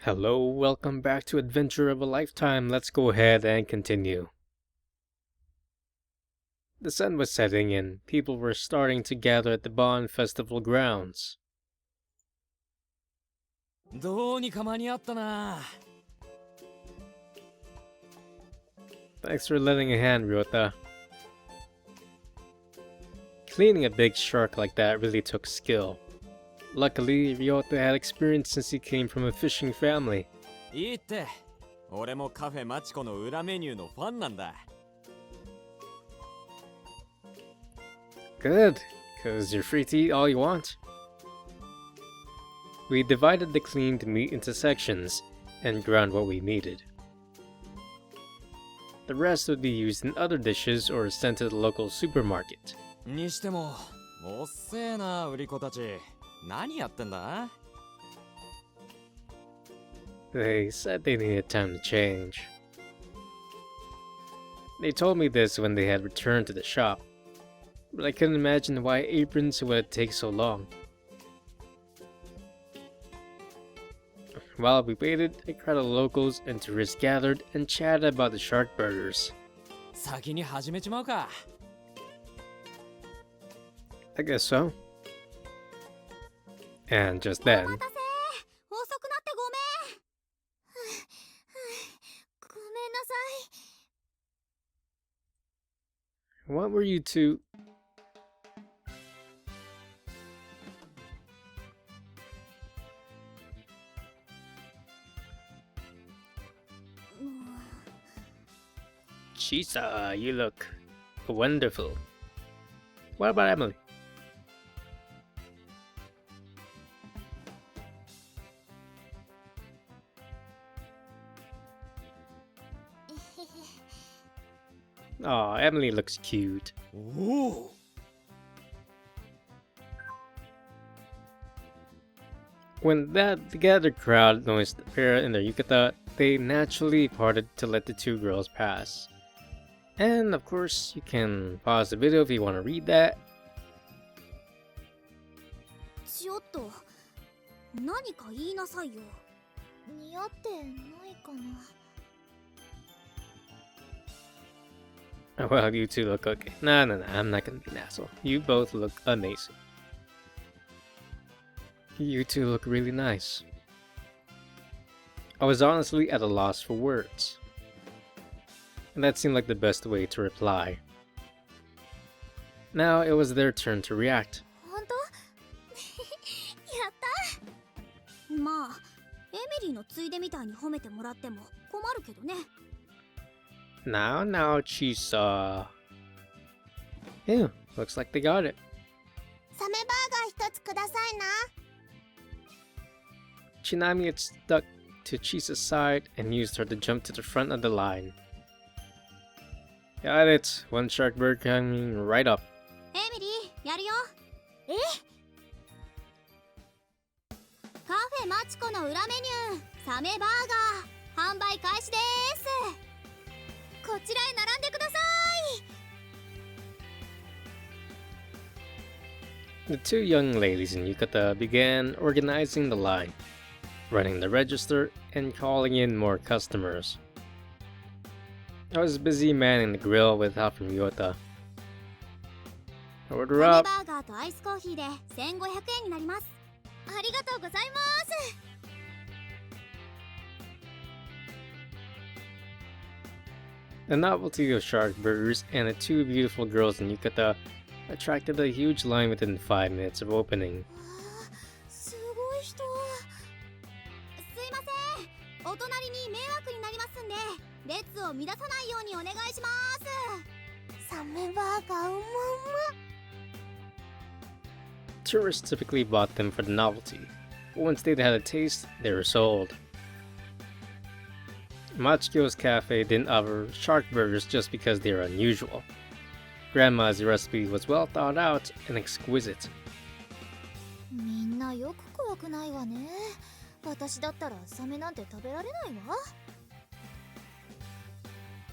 Hello, welcome back to Adventure of a Lifetime. Let's go ahead and continue. The sun was setting and people were starting to gather at the Bon Festival grounds. どうにか間に合ったな。Thanks for lending a hand, Ryota. Cleaning a big shark like that really took skill. Luckily, Ryota had experience since he came from a fishing family. いいって。俺もカフェマチコの裏メニューのファンなんだ。Good, cause you're free to eat all you want. We divided the cleaned meat into sections and ground what we needed. The rest would be used in other dishes or sent to the local supermarket. にしても、おっせえな、売り子たち。何やってんだ？ They said they needed time to change. They told me this when they had returned to the shop, but I couldn't imagine why aprons would take so long. While we waited, a crowd of locals and tourists gathered and chatted about the shark burgers. 先に始めちまうか。I guess so. And just then, 遅くなってごめん。ごめんなさい。 what were you two? Chisa, you look wonderful. What about Emily? Aw, Emily looks cute. おお。When the gathered crowd noticed the pair in their yukata, they naturally parted to let the two girls pass. And of course, you can pause the video if you want to read that. ちょっと何か言いなさいよ。似合ってないかな。 Well, you two look okay. No, I'm not gonna be an asshole. You both look amazing. You two look really nice. I was honestly at a loss for words. And that seemed like the best way to reply. Now it was their turn to react. 本当？やった。まあ、エミリーのついでみたいに褒めてもらっても困るけどね。 Now, Chisa. Ew, looks like they got it. サメバーガー一つくださいな。 Chinami had stuck to Chisa's side and used her to jump to the front of the line. Got it. One shark bird coming right up. エミリー、やるよ。え？カフェマチコの裏メニュー、サメバーガー、販売開始です。こちらへ並んでください。 The two young ladies in yukata began organizing the line, running the register, and calling in more customers. I was busy manning the grill with help from Ryota. Order サメ up. バーガーとアイスコーヒーで1500円になります。ありがとうございます。 The novelty of shark burgers and the two beautiful girls in yukata attracted a huge line within 5 minutes of opening. すごい人。すいません。お隣に迷惑になりますんで、列を乱さないようにお願いします。サメバーガーうまうま。 Tourists typically bought them for the novelty, but once they'd had a taste, they were sold. Machiko's cafe didn't offer shark burgers just because they were unusual. Grandma's recipe was well thought out and exquisite. みんなよく怖くないわね。私だったらサメなんて食べられないわ。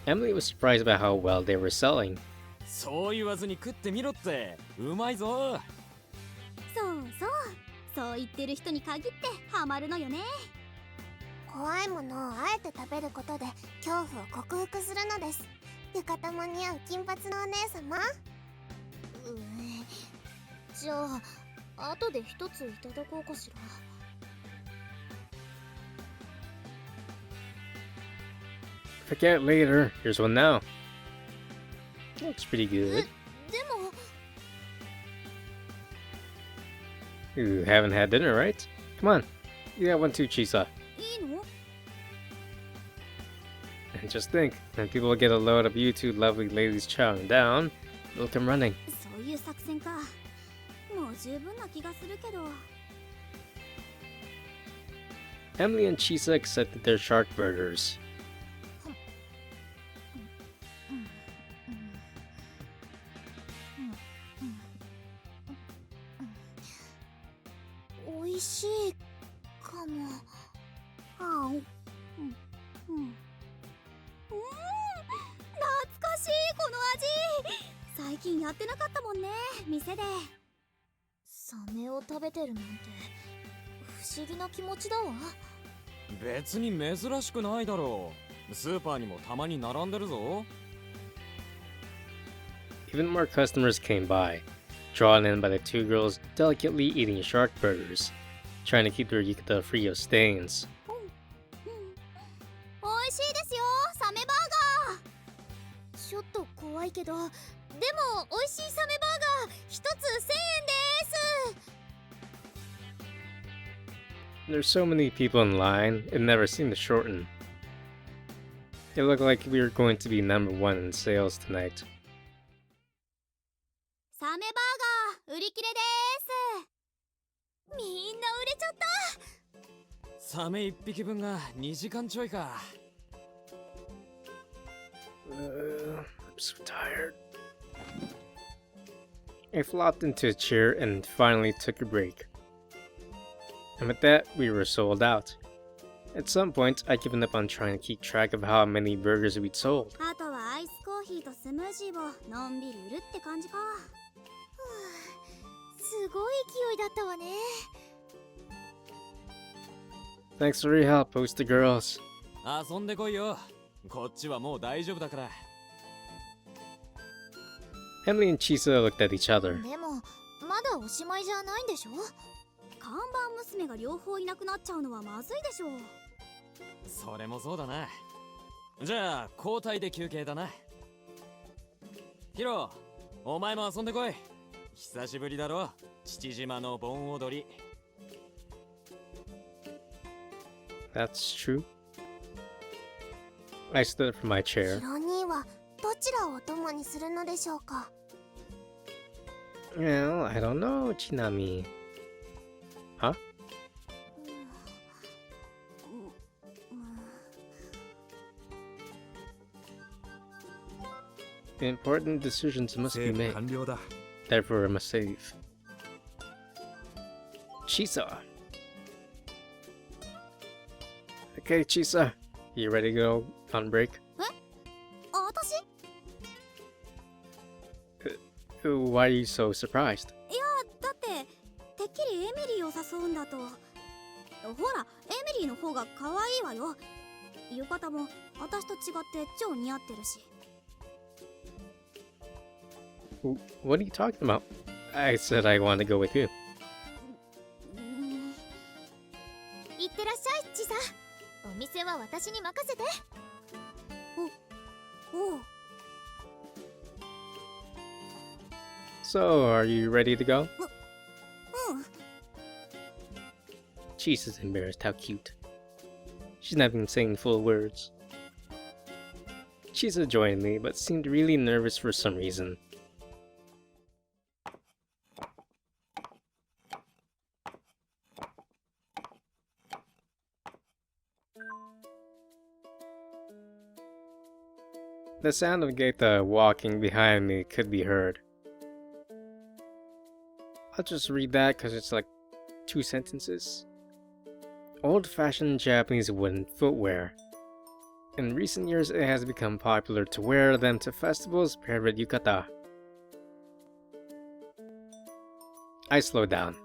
Emily was surprised by how well they were selling. そう言わずに食ってみろって。うまいぞ。そうそう。そう言ってる人に限ってハマるのよね。いものをあえて食べることで恐怖を克服するのです。浴衣も似合う金髪のお姉様。じゃあ後で一ついただこうかしら。Forget later. Here's one now. Looks pretty good. でも You haven't had dinner, right? Come on. You got one too, Chisa. いいの？ And just think, when people get a load of you two lovely ladies chowing down, they'll come running. そういう作戦か。もう十分な気がするけど。 Emily and Chisa accepted their shark burgers. おいしいかも。あん、懐かしいこの味。最近やってなかったもんね、店で。サメを食べてるなんて不思議な気持ちだわ。別に珍しくないだろう。スーパーにもたまに並んでるぞ。Even more customers came by, drawn in by the two girls delicately eating shark burgers, trying to keep their yukata free of stains. おいしいですよ、サメバーガー。ちょっと怖いけど、でもおいしいサメバーガー一つ1000円です。 There's so many people in line, it never seemed to shorten. It looked like we were going to be number one in sales tonight. サメバーガー売り切れです。みんな売れちゃった。サメ1匹分が2時間ちょいか。I'm so tired. I flopped into a chair and finally took a break. And with that, we were sold out. At some point, I'd given up on trying to keep track of how many burgers we'd sold. あとはアイスコーヒーとスムージーをのんびり売るって感じか。すごい勢いだったわね。 Thanks for your help, poster girls. 遊んでこいよ。こっちはもう大丈夫だから。Emily and Chisa looked at each other. でもまだおしまいじゃないんでしょ。看板娘が両方いなくなっちゃうのはまずいでしょう。それもそうだな。じゃあ交代で休憩だな。ヒロ、お前も遊んでこい。久しぶりだろ、父島の盆踊り。That's true. I stood up from my ヒ chair. ロ兄はどちらをお供にするのでしょうか。 Well, I don't know, Chinami. Huh? Important decisions must be made. 完了だ。 Therefore, I must save. Chisa. Okay, Chisa. You ready to go on break? 私？ Why are you so surprised? いやだっててっきりエミリーを誘うんだと。ほらエミリーの方が可愛いわよ。浴衣も私と違って超似合ってるし。 What are you talking about? I said I want to go with you. いってらっしゃいチサ。お店は私に任せて。おう。 So, are you ready to go? うん。 Chisa's embarrassed. How cute. She's not even saying full words. Chisa joined me, but seemed really nervous for some reason. The sound of Geita walking behind me could be heard. I'll just read that because it's like 2 sentences. Old-fashioned Japanese wooden footwear. In recent years, it has become popular to wear them to festivals paired with yukata. I slowed down.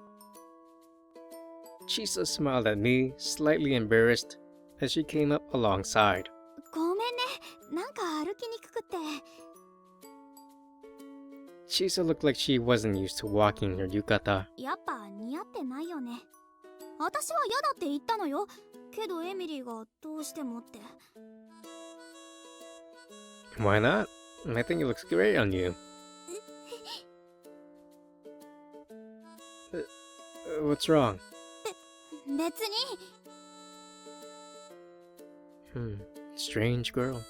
Chisa smiled at me, slightly embarrassed, as she came up alongside. ごめんね、なんか歩きにくくて。 Chisa looked like she wasn't used to walking in her yukata. やっぱ似合ってないよね。私は嫌だって言ったのよ。けどエミリーがどうしてもって。 Why not? I think it looks great on you. What's wrong? 別に。 Strange girl.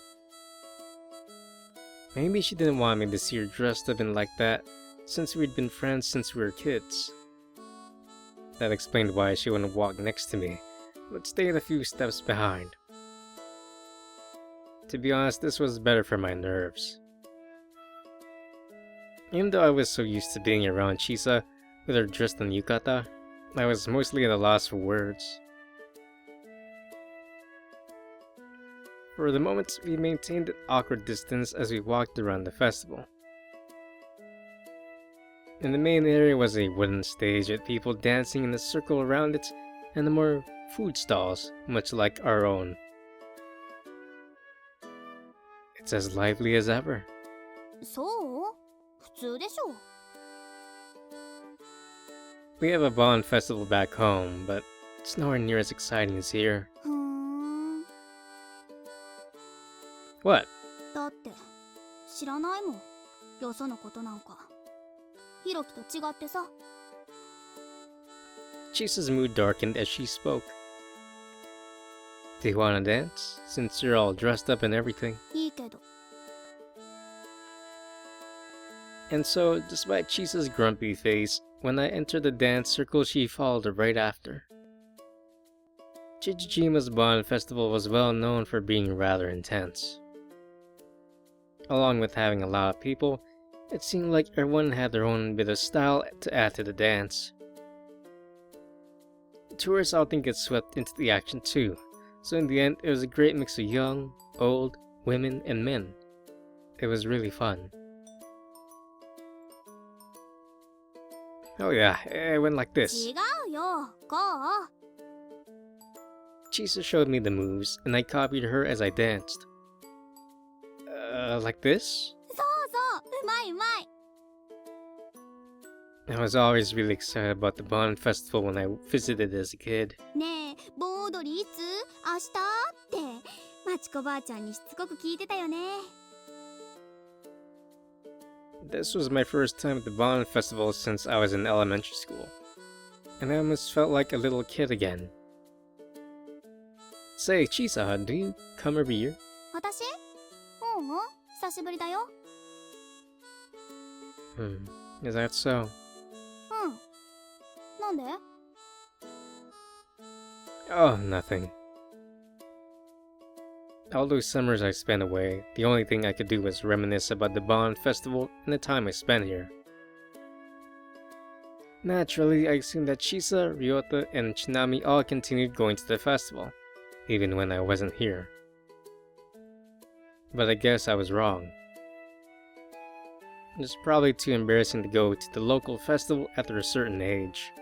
Maybe she didn't want me to see her dressed up in like that, since we'd been friends since we were kids. That explained why she wouldn't walk next to me, but stayed a few steps behind. To be honest, this was better for my nerves. Even though I was so used to being around Chisa, with her dressed in yukata, I was mostly at a loss for words. For the moment, we maintained an awkward distance as we walked around the festival. In the main area was a wooden stage with people dancing in a circle around it, and the more food stalls, much like our own. It's as lively as ever. そう？普通でしょ。 We have a Bond festival back home, but it's nowhere near as exciting as here. ふーん。 What? だって知らないもん。よそのことなんか。ヒロキと違ってさ。 Chisa's mood darkened as she spoke. Do you want to dance, since you're all dressed up and everything? いいけど。 And so, despite Chisa's grumpy face, when I entered the dance circle, she followed right after. Chichijima's Bond Festival was well known for being rather intense. Along with having a lot of people, it seemed like everyone had their own bit of style to add to the dance. Tourists often get swept into the action too, so in the end it was a great mix of young, old, women, and men. It was really fun. Oh yeah, it went like this. 違うよ。こう。 Chisa showed me the moves, and I copied her as I danced. Like this? そうそう。うまいうまい。 I was always really excited about the Bond Festival when I visited as a kid. ねえ、盆踊りいつ？明日？って。まちこばあちゃんにしつこく聞いてたよね。 This was my first time at the Bond Festival since I was in elementary school, and I almost felt like a little kid again. Say, Chisa, do you come every year? 私？ううん。久しぶりだよ。 Is that so? うん。なんで？ Oh, nothing. All those summers I spent away, the only thing I could do was reminisce about the Bond Festival and the time I spent here. Naturally, I assumed that Chisa, Ryota, and Chinami all continued going to the festival, even when I wasn't here. But I guess I was wrong. It's probably too embarrassing to go to the local festival after a certain age.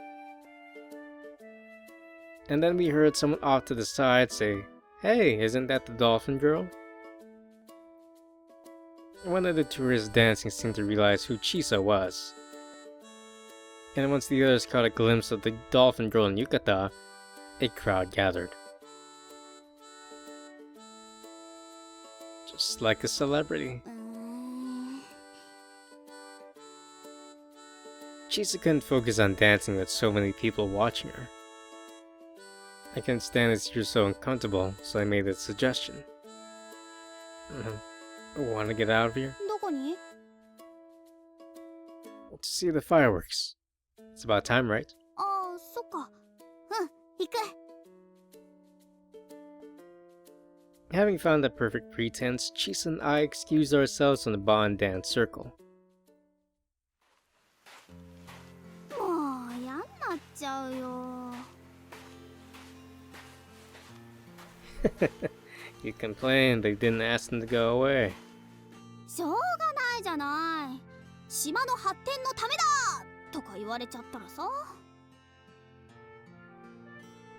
And then we heard someone off to the side say, "Hey, isn't that the dolphin girl?" One of the tourists dancing seemed to realize who Chisa was. And once the others caught a glimpse of the dolphin girl in yukata, a crowd gathered. Just like a celebrity. うーん。 Chisa couldn't focus on dancing with so many people watching her. I can't stand it you're so uncomfortable, so I made a suggestion. Want to get out of here? どこに？ To see the fireworks. It's about time, right? ああ、そっか。うん、行く。 Having found the perfect pretense, Chisa and I excused ourselves from the Bond dance circle. もう嫌になっちゃうよ。 You complained they didn't ask them to go away. しょうがないじゃない。島の発展のためだとか言われちゃったらさ。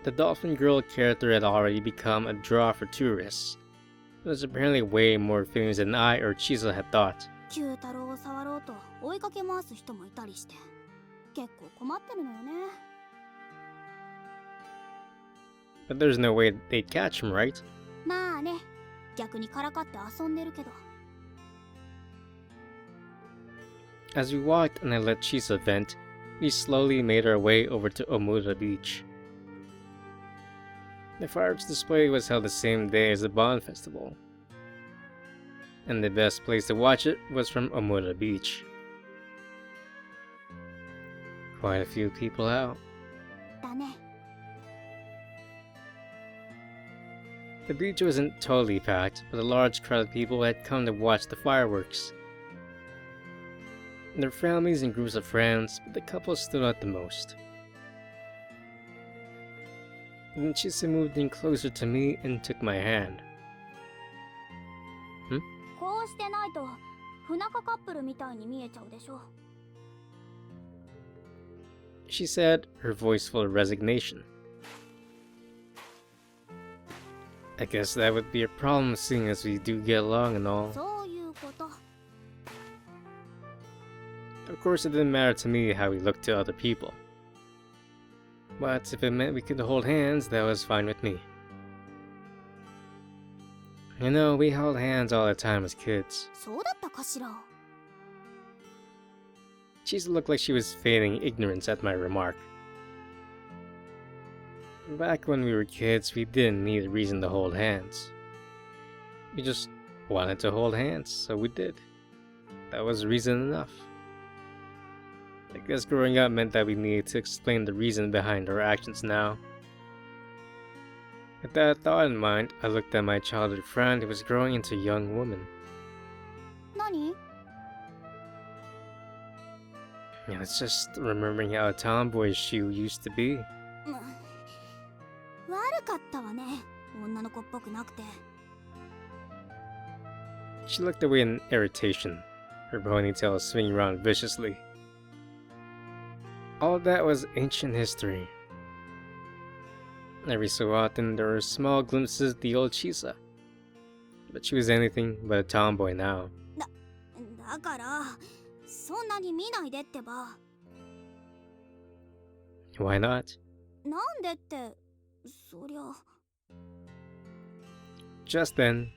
The dolphin girl character had already become a draw for tourists. It was apparently way more famous than I or Chisa had thought. 九太郎を触ろうと追いかけ回す人もいたりして結構困ってるのよね。 But there's no way they'd catch him, right? まあね、逆にからかって遊んでるけど。 As we walked and I let Chisa vent, we slowly made our way over to Omura Beach. The fireworks display was held the same day as the Bond Festival, and the best place to watch it was from Omura Beach. Quite a few people out. だね。 The beach wasn't totally packed, but a large crowd of people had come to watch the fireworks. Their families and groups of friends, but the couple stood out the most. Then Chisa moved in closer to me and took my hand. こうしてないと不仲カップルみたいに見えちゃうでしょ。 She said, her voice full of resignation. I guess that would be a problem seeing as we do get along and all. そういうこと。 Of course, it didn't matter to me how we looked to other people. But if it meant we could hold hands, that was fine with me. You know, we held hands all the time as kids. そうだったかしら。 Chisa looked like she was feigning ignorance at my remark. Back when we were kids, we didn't need a reason to hold hands. We just wanted to hold hands, so we did. That was reason enough. I guess growing up meant that we needed to explain the reason behind our actions now. With that thought in mind, I looked at my childhood friend who was growing into a young woman. 何？ And it's just remembering how tomboyish she used to be. 悪かったわね。女の子っぽくなくて。 She looked away in irritation, her ponytail swinging around viciously. All that was ancient history. Every so often, there were small glimpses of the old Chisa. But she was anything but a tomboy now. だから、そんなに見ないでってば。 Why not? なんでって、そりゃ。 Just then,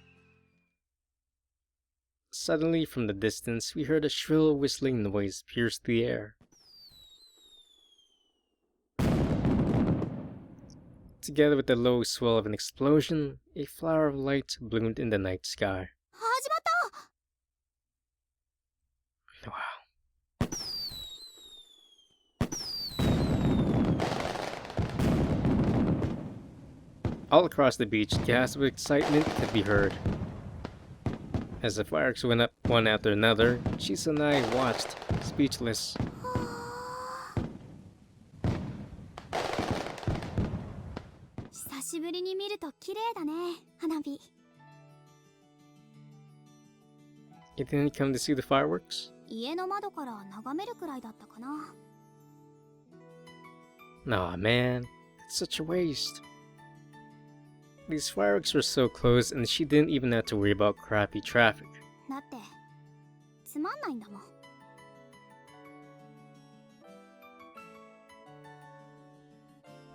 suddenly from the distance, we heard a shrill whistling noise pierce the air. Together with the low swell of an explosion, a flower of light bloomed in the night sky. 始まった。 Wow. All across the beach, gasps of excitement could be heard. As the fireworks went up one after another, Chisa and I watched, speechless. 久しぶりに見ると綺麗だね、花火。 You didn't come to see the fireworks? 家の窓から眺めるくらいだったかな。 Aw man, it's such a waste. These fireworks were so close and she didn't even have to worry about crappy traffic. だって、つまんないんだもん。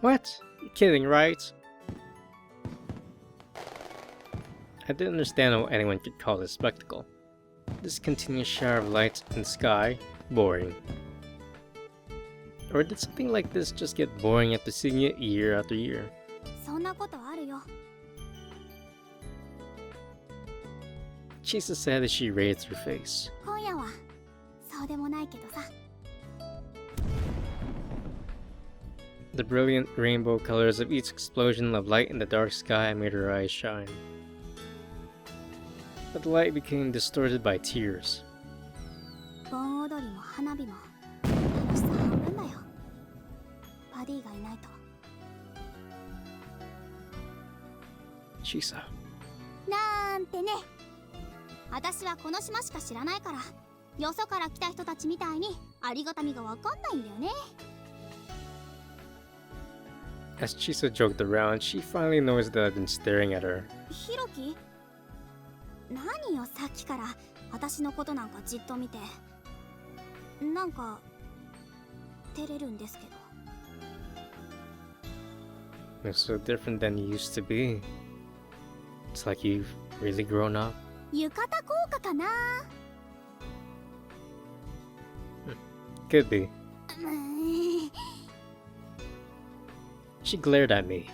What? You're kidding, right? I didn't understand how anyone could call this spectacle. This continuous shower of light in the sky, boring. Or did something like this just get boring after seeing it year after year? そんなことあるよ。 Chisa said as she raised her face. 今夜はそうでもないけどさ。 The brilliant rainbow colors of each explosion of light in the dark sky made her eyes shine. But the light became distorted by tears. 盆踊りも花火も楽しさ半分だよ。パディがいないと。 Chisa. なんてね。私はこの島しか知らないから、よそから来た人たちみたいにありがたみがわかんないんだよね。As Chisa joked around, she finally noticed that I'd been staring at her. ひろき、何よさっきから私のことなんかじっと見て。なんか照れるんですけど。You're so different than you used to be. It's like you've really grown up. 浴衣効果かな。Could be. She glared at me.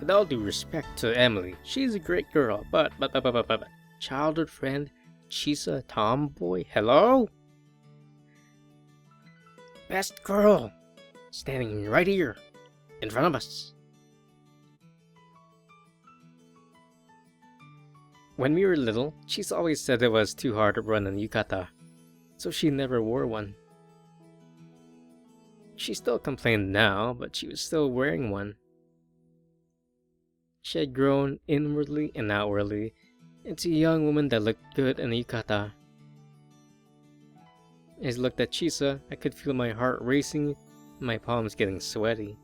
With all due respect to Emily, she's a great girl, but childhood friend, Chisa, tomboy, hello? Best girl, standing right here, in front of us. When we were little, Chisa always said it was too hard to run in yukata, so she never wore one. She still complained now, but she was still wearing one. She had grown inwardly and outwardly into a young woman that looked good in a yukata. As I looked at Chisa, I could feel my heart racing and my palms getting sweaty.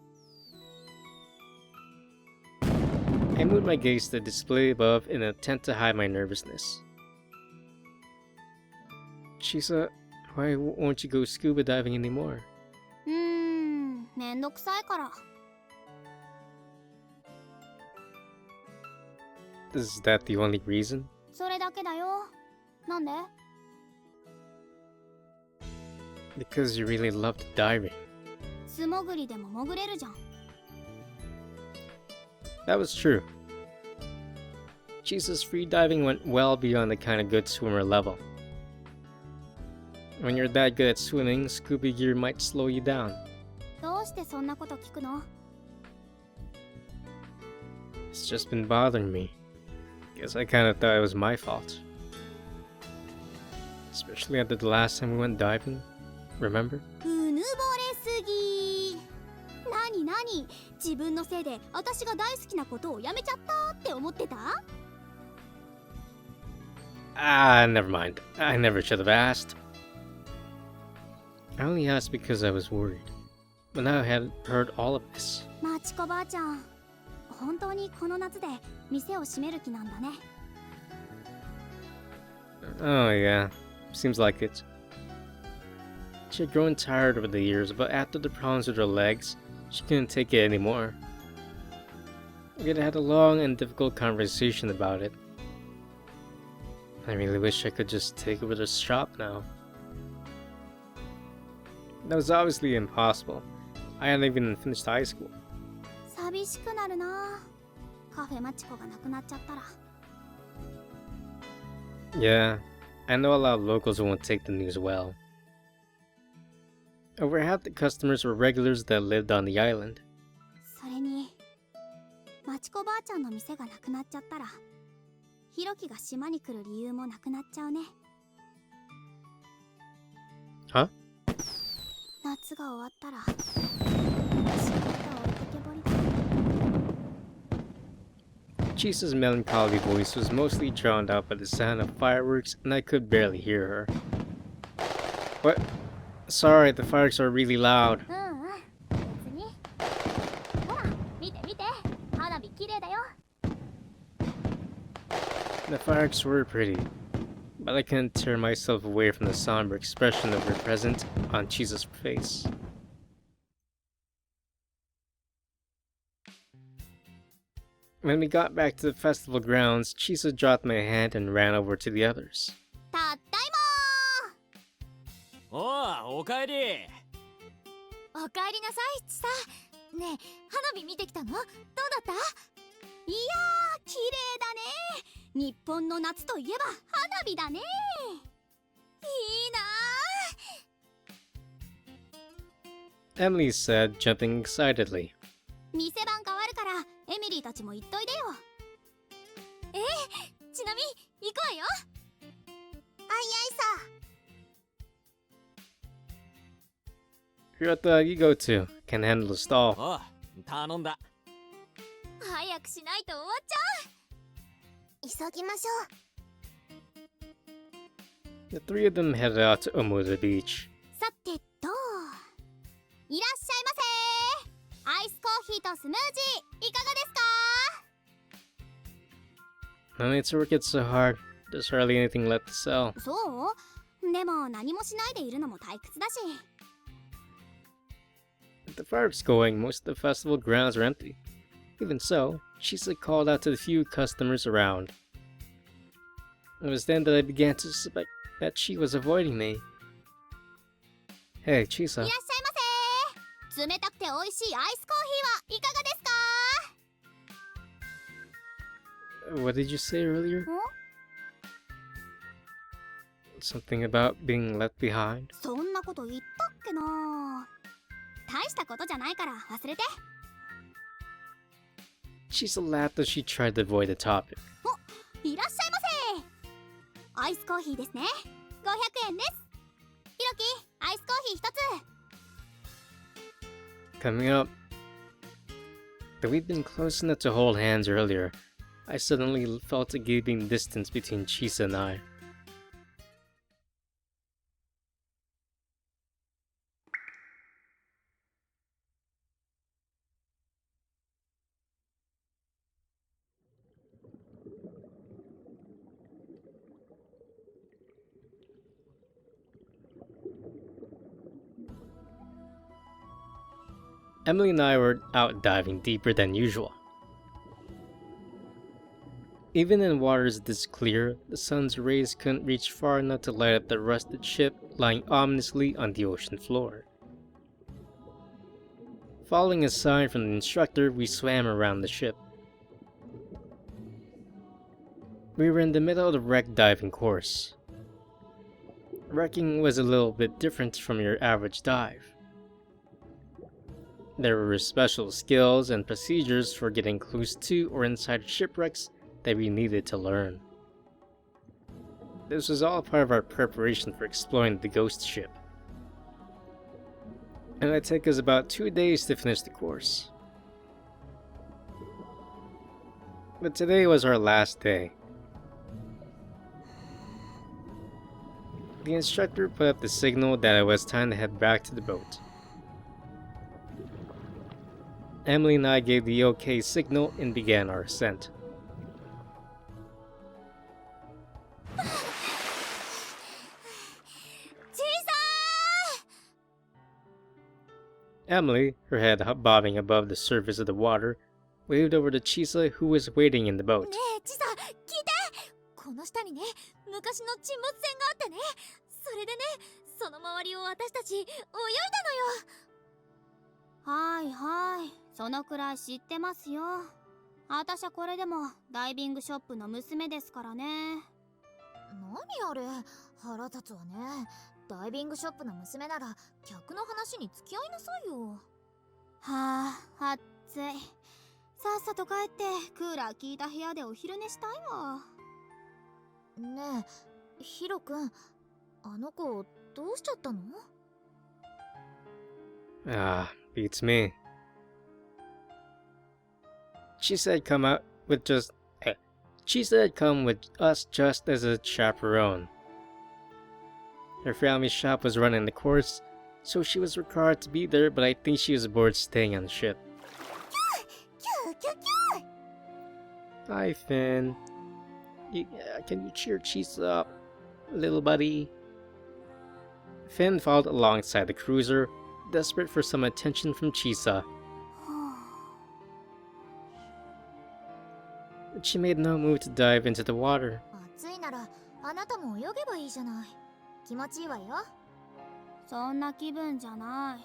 I moved my gaze to the display above in an attempt to hide my nervousness. Chisa, why won't you go scuba diving anymore? めんどくさいから。Is that the only reason? それだけだよ。なんで？ Because you really loved diving. 素潜りでも潜れるじゃん。That was true. Chisa's free diving went well beyond the kind of good swimmer level. When you're that good at swimming, scuba gear might slow you down. どうしてそんなこと聞くの？ It's just been bothering me. Guess I kinda thought it was my fault. Especially after the last time we went diving. Remember? うぬぼれすぎ。なになに、自分のせいで私が大好きなことをやめちゃったって思ってた？ Ah, never mind. I never should have asked. I only asked because I was worried. But now I had heard all of this. マチコばあちゃん、本当にこの夏で店を閉める気なんだね。Oh yeah, seems like it. She had grown tired over the years, but after the problems with her legs, she couldn't take it anymore. We had had a long and difficult conversation about it. I really wish I could just take over the shop now. That was obviously impossible. I hadn't even finished high school. 寂しくなるな。カフェマチコがなくなっちゃったら。Yeah, I know a lot of locals won't take the news well. Over half the customers were regulars that lived on the island. それに、マチコばあちゃんの店がなくなっちゃったら、ヒロキが島に来る理由もなくなっちゃうね。Huh? 夏が終わったら、私のことは置いてけぼりだ。Chisa's melancholy voice was mostly drowned out by the sound of fireworks, and I could barely hear her. What? Sorry, the fireworks are really loud. 別に。ほら、見て見て。花火綺麗だよ。The fireworks were pretty, but I couldn't tear myself away from the somber expression of her present on Chisa's face. When we got back to the festival grounds, Chisa dropped my hand and ran over to the others. たったいおう、おかえり。まー。おかえりなさい、ちさ。ねえ、花火見てきたの？どうだった？いやー、綺麗だね。日本の夏といえば花火だね。いいなー。 Emily said, jumping excitedly. 店番変わるからエミリーたちも行っといでよ。ちなみに行くわよ。あいあいさ。 Hirota, you go too. Can handle the stall. おう、頼んだ。早くしないと終わっちゃう。急ぎましょう。 The three of them headed out to Omuda Beach. さてと、いらっしゃいませー。ヒーとスムージーいかがですか？ No need to work it so hard. There's hardly anything left to sell. そう？でも何もしないでいるのも退屈だし。 With the fireworks going, most of the festival grounds are empty. Even so, Chisa called out to the few customers around. It was then that I began to suspect that she was avoiding me. Hey, い Chisa. らっしゃいませ。冷たくて美味しいアイスコーヒーはいかがですか？ What did you say earlier? ん？ Something about being left behind? そんなこと言ったっけな。大したことじゃないから忘れて。 Chisa laughed as she tried to avoid the topic. いらっしゃいませ。アイスコーヒーですね。500円です。ひろき、アイスコーヒー一つ。 Coming up. Though we'd been close enough to hold hands earlier, I suddenly felt a gaping distance between Chisa and I. Emily and I were out diving deeper than usual. Even in waters this clear, the sun's rays couldn't reach far enough to light up the rusted ship lying ominously on the ocean floor. Following a sign from the instructor, we swam around the ship. We were in the middle of the wreck diving course. Wrecking was a little bit different from your average dive. There were special skills and procedures for getting close to or inside shipwrecks that we needed to learn. This was all part of our preparation for exploring the ghost ship. And it took us about 2 days to finish the course. But today was our last day. The instructor put up the signal that it was time to head back to the boat. Emily and I gave the OK signal and began our ascent. Emily, her head bobbing above the surface of the water, waved over to Chisa, who was waiting in the boat. ねえ、チサ、聞いて。この下にね、昔の沈没船があってね。それでね、その周りを私たち泳いだのよ。はいはい、そのくらい知ってますよ。あたしゃこれでもダイビングショップの娘ですからね。何あれ、腹立つわね。ダイビングショップの娘なら客の話に付き合いなさいよ。はあ、暑い。さっさと帰ってクーラー効いた部屋でお昼寝したいわ。ねえ、ヒロくん、あの子どうしちゃったの？ Beats me. Chisa had come with us just as a chaperone. Her family shop was running the course, so she was required to be there, but I think she was bored staying on the ship. Hi, Finn. Can you cheer Chisa up, little buddy? Finn followed alongside the cruiser, desperate for some attention from Chisa. But she made no move to dive into the water. 暑いならあなたも泳げばいいじゃない。気持ちいいわよ。そんな気分じゃない。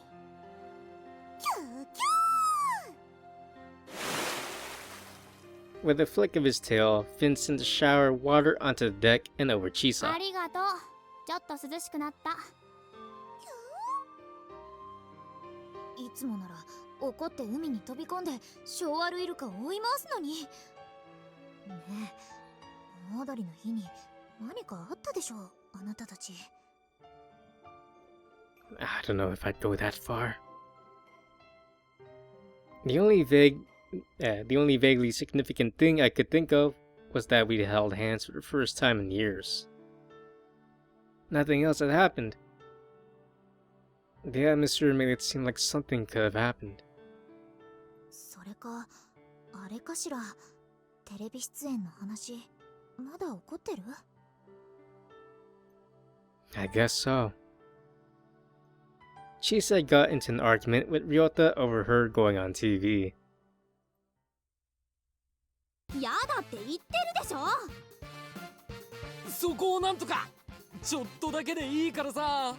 With a flick of his tail, Finn sent a shower of water onto the deck and over Chisa. ありがとう。ちょっと涼しくなった。いつもなら怒って海に飛び込んでショーアルイルカを追い回すのに。ねえ、モードリの日に何かあったでしょう、あなたたち。I don't know if I'd go that far. The only vaguely significant thing I could think of was that we'd held hands for the first time in years. Nothing else had happened. The atmosphere made it seem like something could have happened. れかあれかしら、テレビ出演の話まだ怒ってる？ I guess so. Chisa got into an argument with Ryota over her going on TV. やだって言ってるでしょ。そこをなんとかちょっとだけでいいからさ。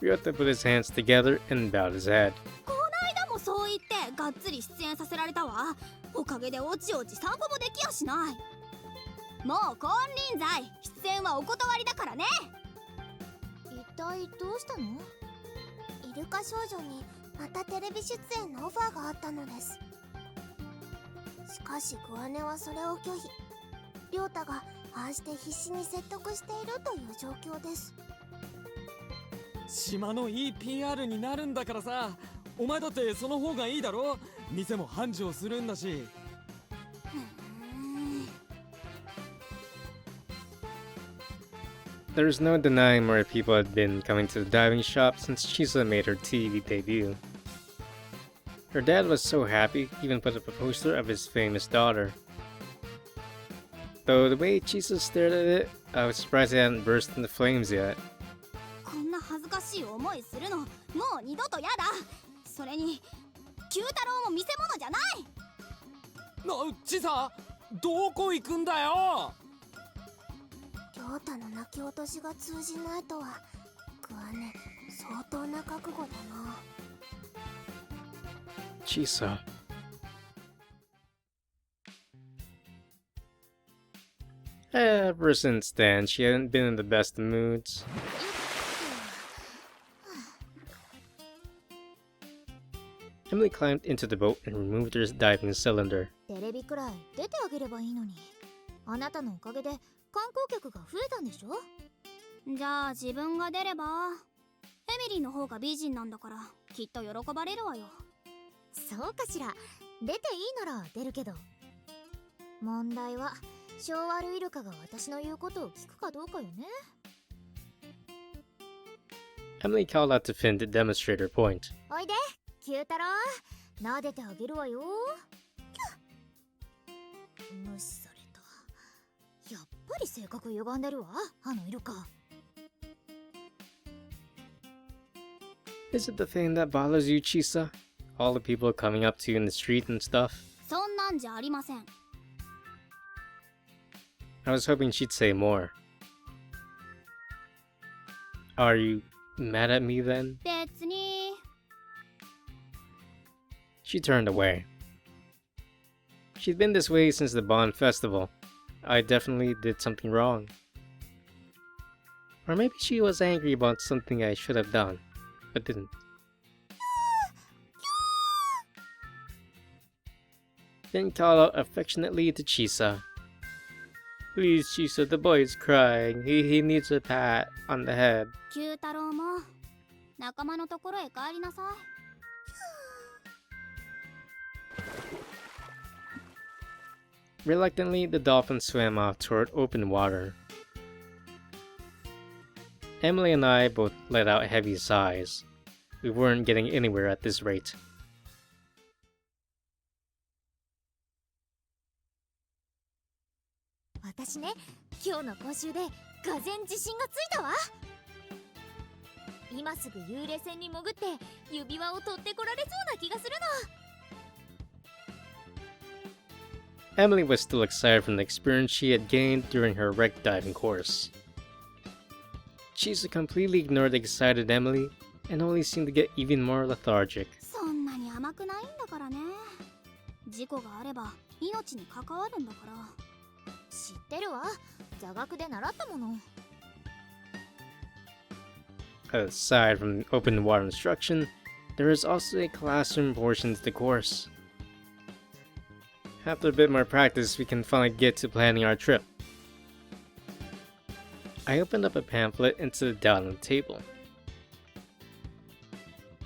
Ryota put his hands together and bowed his head. こないだもそう言ってがっつり出演させられたわ。おかげでおちおち散歩もできやしない。もう金輪際出演はお断りだからね。一体どうしたの？イルカ少女にまたテレビ出演のオファーがあったのです。しかしグアネはそれを拒否。リョータがああして必死に説得しているという状況です。島のいい PR になるんだからさ。お前だってその方がいいだろ。店も繁盛するんだし。There's no denying more people had been coming to the diving shop since Chisa made her TV debut. Her dad was so happy, he even put up a poster of his famous daughter. Though the way Chisa stared at it, I was surprised it hadn't burst into flames yet. こんな恥ずかしい思いするのもう二度とやだ。それに九太郎も見せ物じゃない。ちさ、どこ行くんだよ。リョータの泣き落としが通じないとはグアネ相当な覚悟だな。Chisa. Ever since then, she hadn't been in the best of moods. Emily climbed into the boat and removed her diving cylinder. テレビくらい出てあげればいいのに。あなたのおかげで観光客が増えたんでしょ？じゃあ自分が出れば。エミリーの方が美人なんだからきっと喜ばれるわよ。そうかしら。出ていいなら出るけど。問題は性悪イルカが私の言うことを聞くかどうかよね。Emily called out to Finn to demonstrate her point. おいで九太郎、撫でてあげるわよ。無視された。やっぱり性格歪んでるわ、あのイルカ。Is it the thing that bothers you, Chisa? All the people coming up to you in the street and stuff? そんなんじゃありません。I was hoping she'd say more. Are you mad at me then? 別に。She turned away. She'd been this way since the Bond Festival. I definitely did something wrong. Or maybe she was angry about something I should have done, but didn't. Then called out affectionately to Chisa. Please, Chisa, the boy is crying. He needs a pat on the head. 九太郎も仲間のところへ帰りなさい。Reluctantly, the dolphin swam off toward open water. Emily and I both let out heavy sighs. We weren't getting anywhere at this rate. 私ね、今日の講習でがぜん自信がついたわ。今すぐ幽霊船に潜って指輪を取ってこられそうな気がするの。Emily was still excited from the experience she had gained during her wreck diving course. Chisa completely ignored the excited Emily and only seemed to get even more lethargic. そんなに甘くないんだからね。事故があれば命に関わるんだから。知ってるわ。座学で習ったもの。Aside from open water instruction, there is also a classroom portion to the course. After a bit more practice, we can finally get to planning our trip. I opened up a pamphlet and set it down on the table.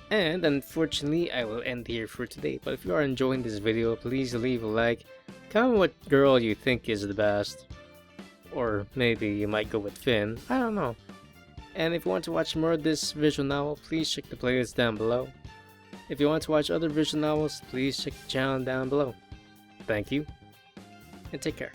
And unfortunately, I will end here for today, but if you are enjoying this video, please leave a like, comment what girl you think is the best, or maybe you might go with Finn, I don't know. And if you want to watch more of this visual novel, please check the playlist down below. If you want to watch other visual novels, please check the channel down below. Thank you, and take care.